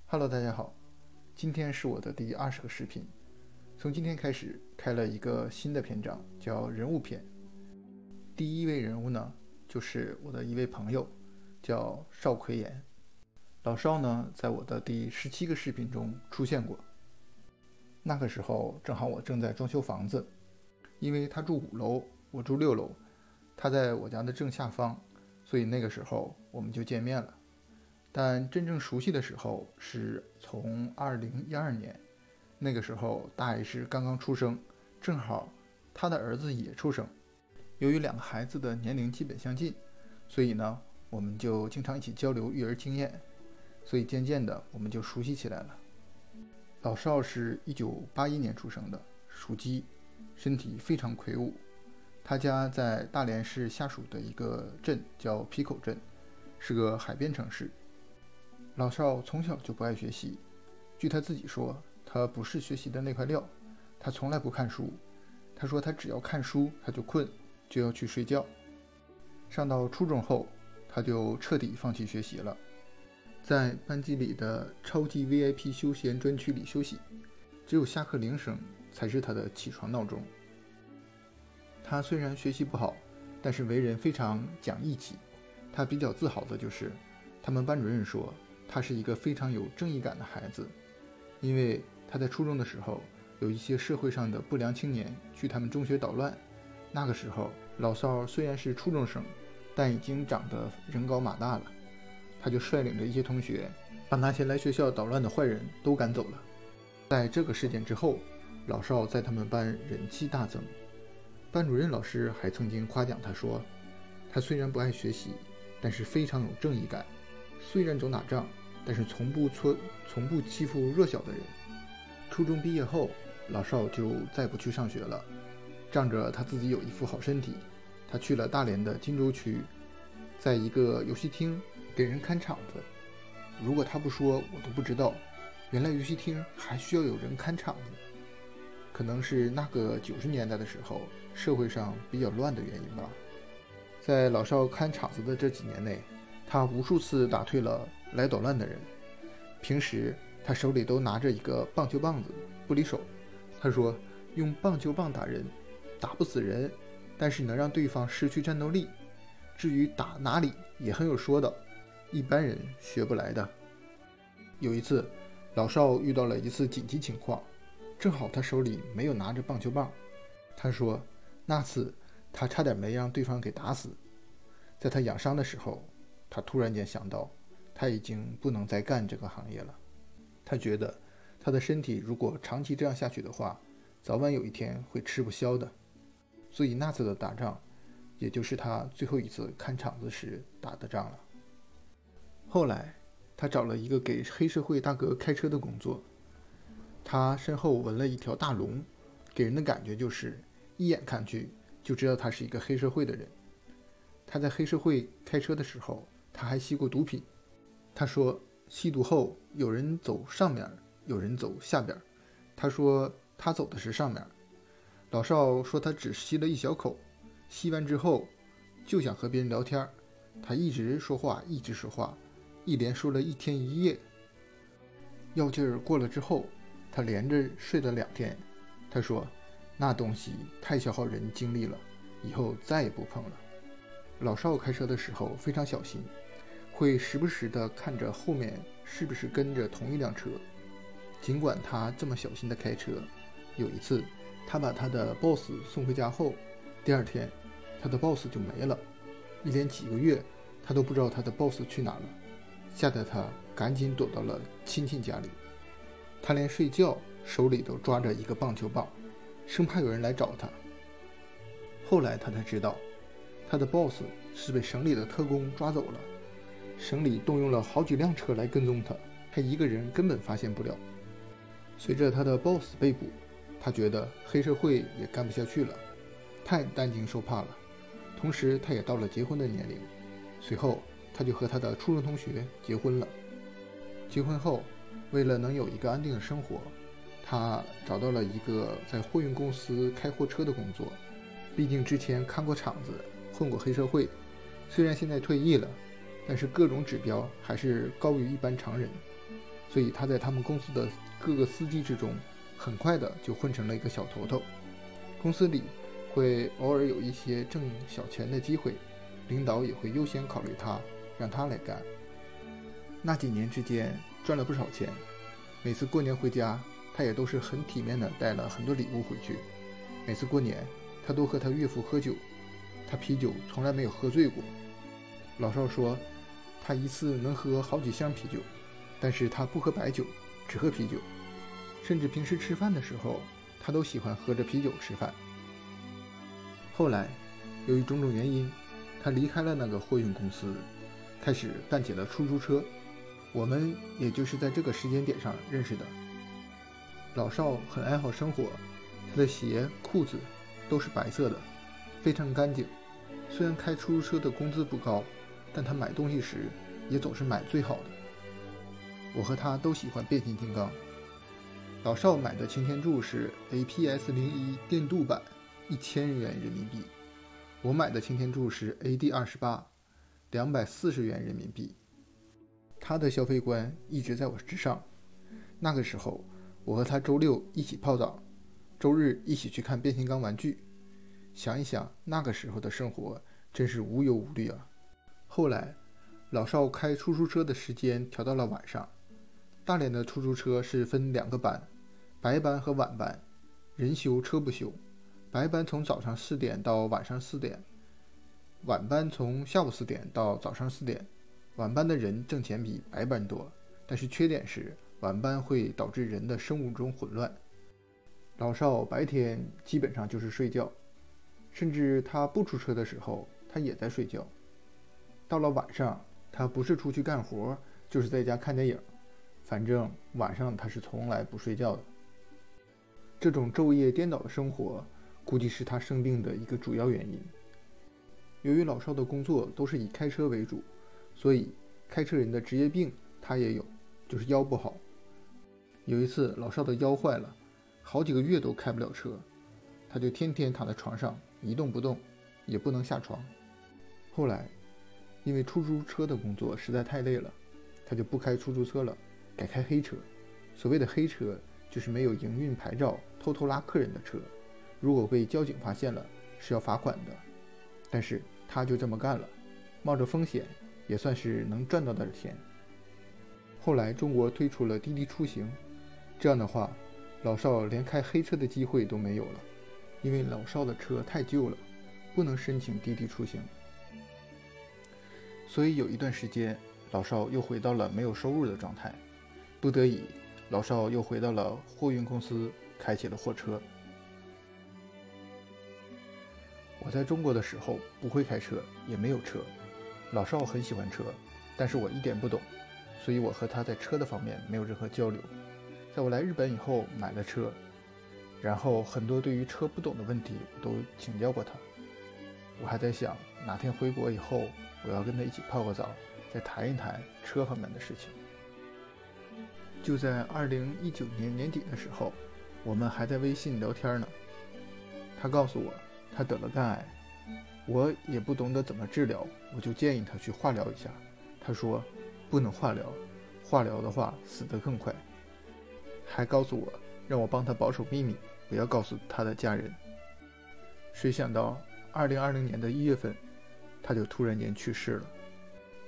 Hello，大家好，今天是我的第20个视频。从今天开始，开了一个新的篇章，叫人物篇。第一位人物呢，就是我的一位朋友，叫邵奎岩。老邵呢，在我的第17个视频中出现过。那个时候，正好我正在装修房子，因为他住5楼，我住6楼，他在我家的正下方，所以那个时候我们就见面了。但真正熟悉的时候是从2012年，那个时候大 S 刚刚出生，正好他的儿子也出生。由于2个孩子的年龄基本相近，所以呢，我们就经常一起交流育儿经验，所以渐渐的我们就熟悉起来了。老邵是1981年出生的，属鸡，身体非常魁梧。他家在大连市下属的一个镇叫皮口镇，是个海边城市。老邵从小就不爱学习，据他自己说，他不是学习的那块料，他从来不看书。他说他只要看书他就困，就要去睡觉。上到初中后，他就彻底放弃学习了，在班级里的超级 VIP 休闲专区里休息，只有下课铃声才是他的起床闹钟。他虽然学习不好，但是为人非常讲义气。他比较自豪的就是他们班主任说他是一个非常有正义感的孩子，因为他在初中的时候有一些社会上的不良青年去他们中学捣乱。那个时候老邵虽然是初中生，但已经长得人高马大了，他就率领着一些同学把那些来学校捣乱的坏人都赶走了。在这个事件之后，老邵在他们班人气大增。班主任老师还曾经夸奖他说，他虽然不爱学习，但是非常有正义感，虽然总打仗，但是从不欺负弱小的人。初中毕业后，老邵就再不去上学了，仗着他自己有一副好身体，他去了大连的金州区，在一个游戏厅给人看场子。如果他不说，我都不知道，原来游戏厅还需要有人看场子。可能是那个90年代的时候，社会上比较乱的原因吧。在老邵看场子的这几年内，他无数次打退了来捣乱的人。平时他手里都拿着一个棒球棒子，不离手。他说，用棒球棒打人，打不死人，但是能让对方失去战斗力。至于打哪里也很有说道，一般人学不来的。有一次，老邵遇到了一次紧急情况，正好他手里没有拿着棒球棒。他说，那次他差点没让对方给打死。在他养伤的时候，他突然间想到，他已经不能再干这个行业了。他觉得他的身体如果长期这样下去的话，早晚有一天会吃不消的。所以那次的打仗，也就是他最后一次看场子时打的仗了。后来他找了一个给黑社会大哥开车的工作，他身后纹了一条大龙，给人的感觉就是一眼看去就知道他是一个黑社会的人。他在黑社会开车的时候，他还吸过毒品。他说吸毒后有人走上面，有人走下边。他说他走的是上面。老邵说他只吸了一小口，吸完之后就想和别人聊天，他一直说话，一连说了1天1夜。药劲儿过了之后，他连着睡了2天。他说那东西太消耗人精力了，以后再也不碰了。老邵开车的时候非常小心，会时不时地看着后面是不是跟着同一辆车。尽管他这么小心地开车，有一次他把他的 boss 送回家后，第2天他的 boss 就没了，一连几个月他都不知道他的 boss 去哪了，吓得他赶紧躲到了亲戚家里。他连睡觉手里都抓着一个棒球棒，生怕有人来找他。后来他才知道，他的 boss 是被省里的特工抓走了，省里动用了好几辆车来跟踪他，他一个人根本发现不了。随着他的 boss 被捕，他觉得黑社会也干不下去了，太担惊受怕了，同时他也到了结婚的年龄。随后他就和他的初中同学结婚了。结婚后，为了能有一个安定的生活，他找到了一个在货运公司开货车的工作。毕竟之前看过场子，混过黑社会，虽然现在退役了，但是各种指标还是高于一般常人，所以他在他们公司的各个司机之中，很快的就混成了一个小头头。公司里会偶尔有一些挣小钱的机会，领导也会优先考虑他，让他来干。那几年之间赚了不少钱，每次过年回家，他也都是很体面的带了很多礼物回去。每次过年，他都和他岳父喝酒，他啤酒从来没有喝醉过。老邵说，他一次能喝好几箱啤酒，但是他不喝白酒，只喝啤酒。甚至平时吃饭的时候，他都喜欢喝着啤酒吃饭。后来，由于种种原因，他离开了那个货运公司，开始干起了出租车。我们也就是在这个时间点上认识的。老邵很爱好生活，他的鞋、裤子都是白色的，非常干净。虽然开出租车的工资不高，但他买东西时也总是买最好的。我和他都喜欢变形金刚。老邵买的擎天柱是 APS-01 电镀版，1000元人民币。我买的擎天柱是 AD28 240元人民币。他的消费观一直在我之上。那个时候，我和他周六一起泡澡，周日一起去看变形金刚玩具。想一想，那个时候的生活真是无忧无虑啊。后来，老邵开出租车的时间调到了晚上。大连的出租车是分2个班，白班和晚班，人休车不休。白班从早上4点到晚上4点，晚班从下午4点到早上4点。晚班的人挣钱比白班多，但是缺点是晚班会导致人的生物钟混乱。老邵白天基本上就是睡觉，甚至他不出车的时候，他也在睡觉。到了晚上，他不是出去干活，就是在家看电影，反正晚上他是从来不睡觉的。这种昼夜颠倒的生活，估计是他生病的一个主要原因。由于老邵的工作都是以开车为主，所以开车人的职业病他也有，就是腰不好。有一次老邵的腰坏了，好几个月都开不了车，他就天天躺在床上一动不动，也不能下床。后来因为出租车的工作实在太累了，他就不开出租车了，改开黑车。所谓的黑车就是没有营运牌照偷偷拉客人的车，如果被交警发现了是要罚款的。但是他就这么干了，冒着风险，也算是能赚到点钱。后来中国推出了滴滴出行，这样的话，老邵连开黑车的机会都没有了，因为老邵的车太旧了，不能申请滴滴出行。所以有一段时间，老邵又回到了没有收入的状态，不得已，老邵又回到了货运公司，开起了货车。我在中国的时候不会开车，也没有车。老邵很喜欢车，但是我一点不懂，所以我和他在车的方面没有任何交流。在我来日本以后买了车，然后很多对于车不懂的问题我都请教过他。我还在想，哪天回国以后，我要跟他一起泡个澡，再谈一谈车方面的事情。就在2019年年底的时候，我们还在微信聊天呢。他告诉我他得了肝癌，我也不懂得怎么治疗，我就建议他去化疗一下。他说不能化疗，化疗的话死得更快，还告诉我让我帮他保守秘密，不要告诉他的家人。谁想到2020年的1月份，他就突然间去世了。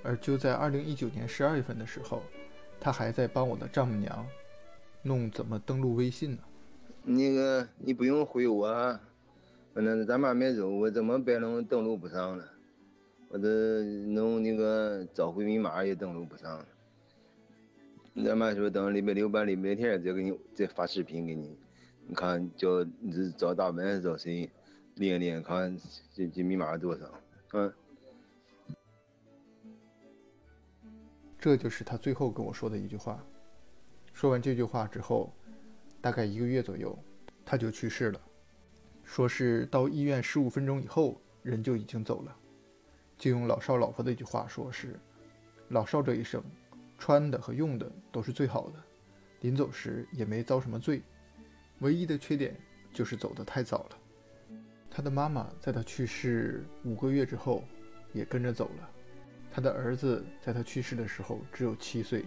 而就在2019年12月份的时候，他还在帮我的丈母娘弄怎么登录微信呢。那个你不用回我啊，反正咱妈没走，我怎么别弄登录不上了？我这弄那个召回密码也登录不上了。咱妈说等礼拜6办礼拜天再给你再发视频给你，你看叫你是找大文找谁练练看这密码多少啊？这就是他最后跟我说的一句话。说完这句话之后，大概1个月左右，他就去世了。说是到医院15分钟以后，人就已经走了。就用老邵老婆的一句话说是，老邵这一生穿的和用的都是最好的，临走时也没遭什么罪，唯一的缺点就是走得太早了。他的妈妈在他去世5个月之后也跟着走了。他的儿子在他去世的时候只有7岁。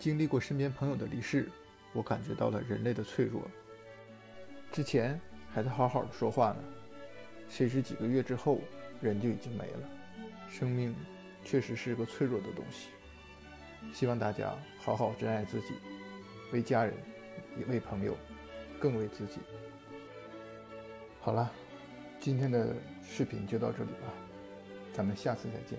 经历过身边朋友的离世，我感觉到了人类的脆弱。之前还在好好的说话呢，谁知几个月之后，人就已经没了。生命确实是个脆弱的东西，希望大家好好珍爱自己，为家人，也为朋友，更为自己。好了，今天的视频就到这里吧，咱们下次再见。